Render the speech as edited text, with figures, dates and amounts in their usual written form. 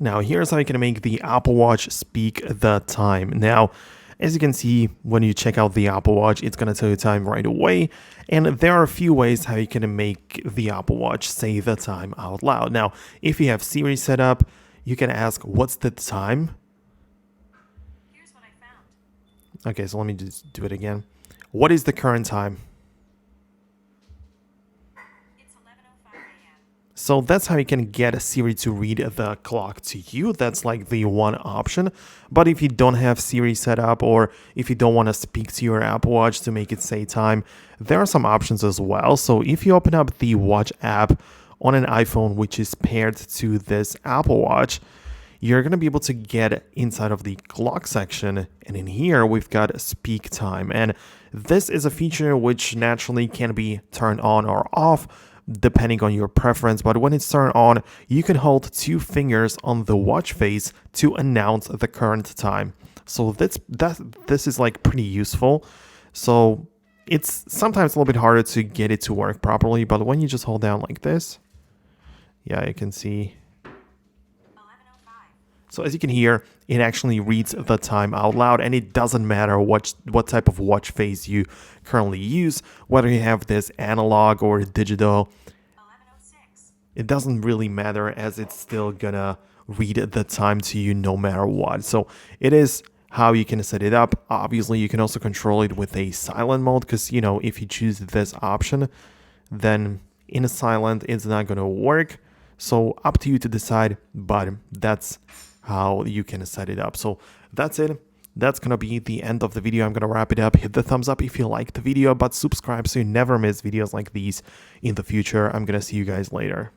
Now here's how you can make the Apple Watch speak the time. Now, as you can see, when you check out the Apple Watch, it's going to tell you time right away. And there are a few ways how you can make the Apple Watch say the time out loud. Now, if you have Siri set up, you can ask, what's the time? Here's what I found. Okay, so let me just do it again. What is the current time? It's 11:05 a.m. So that's how you can get Siri to read the clock to you. That's like the one option. But if you don't have Siri set up, or if you don't want to speak to your Apple Watch to make it say time, there are some options as well. So if you open up the Watch app on an iPhone, which is paired to this Apple Watch, you're going to be able to get inside of the clock section. And in here, we've got speak time. And this is a feature which naturally can be turned on or off depending on your preference. But when it's turned on, you can hold two fingers on the watch face to announce the current time. So this is like pretty useful. So it's sometimes a little bit harder to get it to work properly. But when you just hold down like this, yeah, you can see. 11:05. So as you can hear, it actually reads the time out loud, and it doesn't matter what type of watch face you currently use, whether you have this analog or digital. 11:06. It doesn't really matter, as it's still gonna read the time to you no matter what. So it is how you can set it up. Obviously, you can also control it with a silent mode, because, you know, if you choose this option, then in a silent, it's not gonna work. So up to you to decide, but that's how you can set it up. So that's it. That's gonna be the end of the video. I'm gonna wrap it up. Hit the thumbs up if you liked the video, but subscribe so you never miss videos like these in the future. I'm gonna see you guys later.